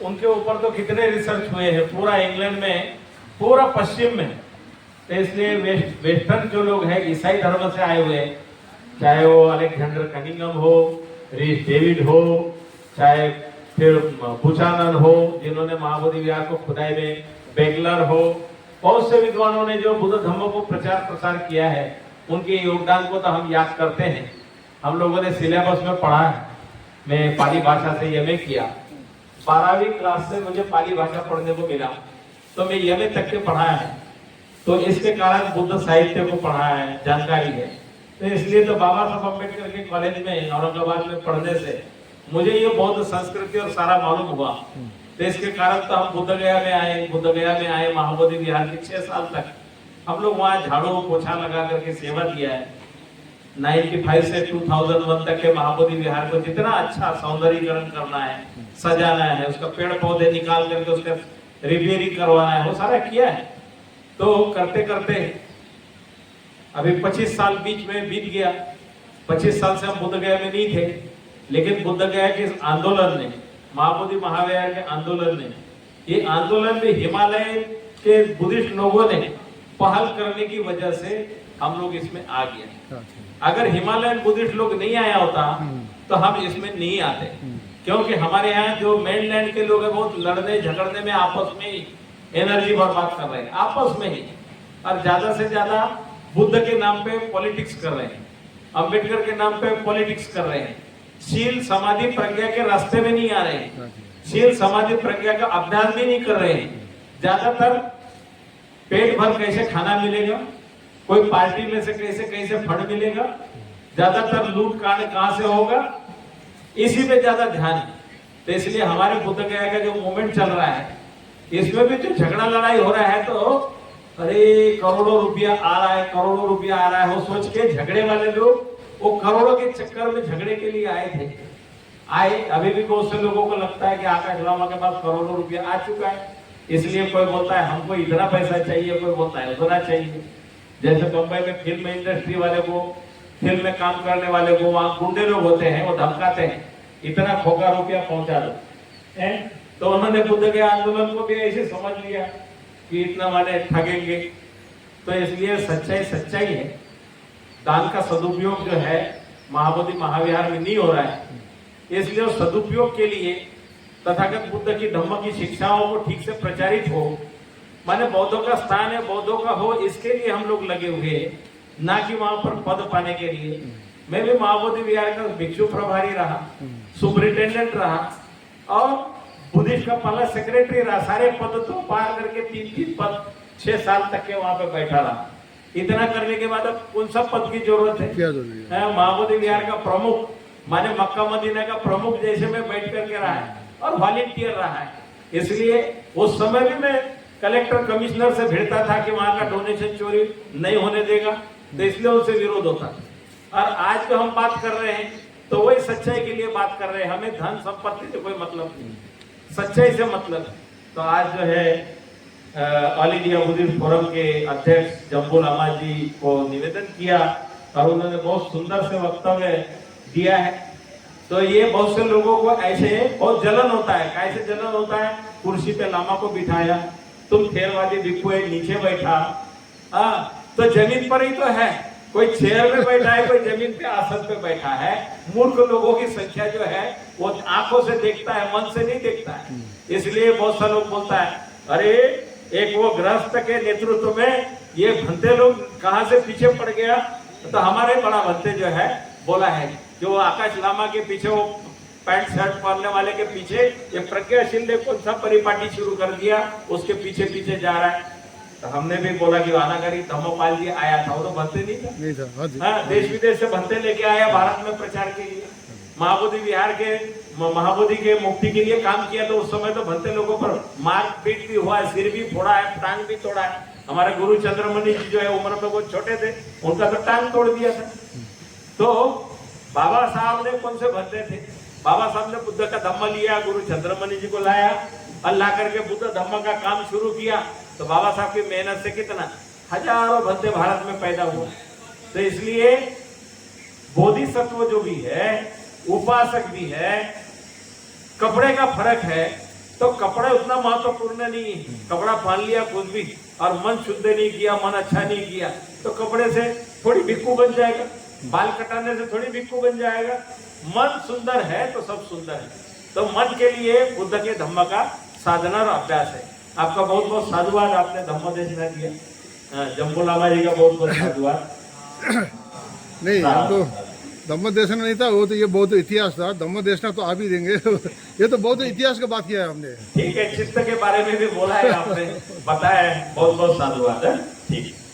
उनके ऊपर तो कितने रिसर्च हुए हैं पूरा इंग्लैंड में, पूरा पश्चिम में। तो इसलिए वेस्टर्न जो लोग हैं ईसाई धर्म से आए हुए हैं, चाहे वो अलेक्जेंडर कनिंगम हो, रीस डेविड हो, चाहे फिर बुचानन हो जिन्होंने महाबोधि विहार को खुदाई में, बेगलर हो, बहुत से विद्वानों ने जो बुद्ध धर्म को प्रचार प्रसार किया है, उनके योगदान को तो हम याद करते हैं। हम लोगों ने सिलेबस में पढ़ा है। मैं पाली भाषा से एमए किया, 12वीं क्लास से मुझे पाली भाषा पढ़ने को मिला, तो मैं एमए तक के पढ़ाया है। तो इसके कारण बुद्ध साहित्य को पढ़ा है, जानकारी है। तो इसलिए तो बाबा साहब अम्बेडकर के कॉलेज में औरंगाबाद में पढ़ने से मुझे ये बौद्ध संस्कृति और सारा मालूम हुआ। तो इसके कारण तो हम बुद्ध गया में आए महाबोधि विहार के 6 साल तक हम लोग वहाँ झाड़ू पोछा लगा करके सेवा किया है। 95 से 2001 तक के महाबोधि विहार को जितना अच्छा सौंदर्यीकरण करना है, सजाना है, उसका पेड़ पौधे निकाल करके उसका रिपेयरिंग करवाना है, वो सारा किया है। तो करते करते अभी 25 साल बीच में बीत गया। 25 साल से हम बुद्ध गया में नहीं थे, लेकिन बुद्ध गया के आंदोलन ने, महाबोधि महाविहार के आंदोलन ने, ये आंदोलन में हिमालय के बुद्धिस्ट लोगों ने पहल करने की वजह से हम लोग इसमें आ गए। अगर हिमालयन बुद्धिस्ट लोग नहीं आया होता तो हम इसमें नहीं आते, क्योंकि हमारे यहाँ जो मेनलैंड के लोग हैं बहुत लड़ने झगड़ने में आपस में ही एनर्जी बर्बाद कर रहे हैं, आपस में ही, और ज्यादा से ज्यादा बुद्ध के नाम पे पॉलिटिक्स कर रहे हैं, अंबेडकर के नाम पे पॉलिटिक्स कर रहे हैं, शील समाधि प्रज्ञा के रास्ते में नहीं आ रहे हैं, शील समाधि प्रज्ञा का अभ्यास भी नहीं कर रहे हैं। ज्यादातर पेट भर कैसे खाना मिलेगा, कोई पार्टी में से कैसे फंड मिलेगा, ज्यादातर लूट कांड कहां से होगा, इसी पे ज्यादा ध्यान है। तो इसलिए हमारे बुद्ध गया का जो मूवमेंट चल रहा है, इसमें भी जो झगड़ा लड़ाई हो रहा है, तो अरे करोड़ों रुपया आ रहा है, करोड़ों रुपया आ रहा है, वो सोच के झगड़े वाले लोग वो करोड़ों के चक्कर में झगड़े के लिए आए थे। अभी भी बहुत से लोगों को लगता है कि आकाश लामा के पास करोड़ों रुपया आ चुका है, इसलिए कोई बोलता है हमको इतना पैसा चाहिए, कोई बोलता है उतना चाहिए। जैसे मुंबई में फिल्म इंडस्ट्री वाले को, फिल्म में काम करने वाले को, वहां गुंडे लोग होते हैं, वो धमकाते हैं इतना खोखा रुपया पहुंचा दो, तो उन्होंने बुद्ध के आंदोलन को भी ऐसे समझ लिया कि इतना माने ठगेंगे। तो इसलिए सच्चाई सच्चाई है। दान का सदुपयोग जो है महाबोधि महाविहार में नहीं हो रहा है, इसलिए सदुपयोग के लिए तथागत बुद्ध की धम्म की शिक्षाओं को ठीक से प्रचारित हो, माने बौद्धों का स्थान है, बौद्धों का हो, इसके लिए हम लोग लगे हुए हैं, ना कि वहां पर पद पाने के लिए। मैं भी महाबोधि विहार का भिक्षु प्रभारी रहा, सुपरिटेंडेंट रहा, और बुद्धिस्ट का पहला सेक्रेटरी रहा। सारे पद तो पार करके 3-3 पद 6 साल तक के वहां पे बैठा रहा। इतना करने के बाद अब कौन सा पद की जरूरत है? महाबोधि विहार का प्रमुख, माने मक्का मदीना का प्रमुख जैसे में बैठ करके रहा है और वॉलेंटियर रहा है। इसलिए उस समय भी मैं कलेक्टर कमिश्नर से भिड़ता था कि वहां का डोनेशन चोरी नहीं होने देगा, तो इसलिए उनसे विरोध होता था। और आज जो हम बात कर रहे हैं तो वही सच्चाई के लिए बात कर रहे हैं, हमें धन संपत्ति से कोई मतलब नहीं, सच्चाई से मतलब है। तो आज जो है ऑल इंडिया बुद्धिस्ट फोरम के अध्यक्ष जम्बू लामा जी को निवेदन किया और उन्होंने बहुत सुंदर से वक्तव्य दिया है। तो ये बहुत से लोगों को ऐसे बहुत जलन होता है। कैसे जलन होता है? कुर्सी पे लामा को बिठाया, तुम थेरवादी भिक्षु है, नीचे बैठा, तो जमीन पर ही तो है, कोई चेयर में बैठा है, कोई जमीन पे आसन पे बैठा है। मूर्ख लोगों की संख्या जो है वो आंखों से देखता है, मन से नहीं देखता है। इसलिए बहुत सा लोग बोलता है अरे एक वो गृहस्थ के नेतृत्व में ये भंते लोग कहां से पीछे पड़ गया। तो हमारे बड़ा भंते जो है बोला है, जो आकाश लामा के पीछे वो पैंट शर्ट पहनने वाले के पीछे ये प्रज्ञाशील ने कौन सा परिपाटी शुरू कर दिया, उसके पीछे पीछे जा रहा है। तो हमने भी बोला कि वानाकारी धम्मपाल जी आया था, वो तो भंते नहीं था, हाँ, देश विदेश से भंते लेके आया भारत में प्रचार के लिए, महाबोधि विहार के महाबोधि के मुक्ति के लिए काम किया। तो उस समय तो भंते लोगों पर मार पीट भी हुआ है, सिर भी फोड़ा है, टांग भी तोड़ा है। हमारे गुरु चंद्रमणि जी जो है उम्र में बहुत छोटे थे, उनका तो टांग तोड़ दिया था। तो बाबा साहब ने कौन से भंते थे? बाबा साहब ने बुद्ध का धम्म लिया, गुरु चंद्रमणि जी को लाया, अल्लाह करके बुद्ध धम्म का काम शुरू किया। तो बाबा साहब की मेहनत से कितना हजारों भंते भारत में पैदा हुए। तो इसलिए बोधिसत्व जो भी है, उपासक भी है, कपड़े का फर्क है, तो कपड़ा उतना महत्वपूर्ण नहीं है। कपड़ा पहन लिया कुछ भी और मन शुद्ध नहीं किया, मन अच्छा नहीं किया, तो कपड़े से थोड़ी भिक्खू बन जाएगा, बाल कटाने से थोड़ी भिक्खू बन जाएगा। मन सुंदर है तो सब सुंदर है। तो मन के लिए बुद्ध के धम्म का साधना और अभ्यास है। आपका बहुत बहुत साधुवाद, आपने धम्म देशना किया। जम्बू लामा जी का बहुत बहुत साधुवाद। नहीं, हम तो धम्म देशना नहीं था, वो तो ये बहुत इतिहास था। धम्म देशना तो आप ही देंगे। ये तो बहुत इतिहास का बात किया है हमने। ठीक है, चित्त के बारे में भी बोला है आपने, बताया है। बहुत बहुत साधुवाद है। ठीक है।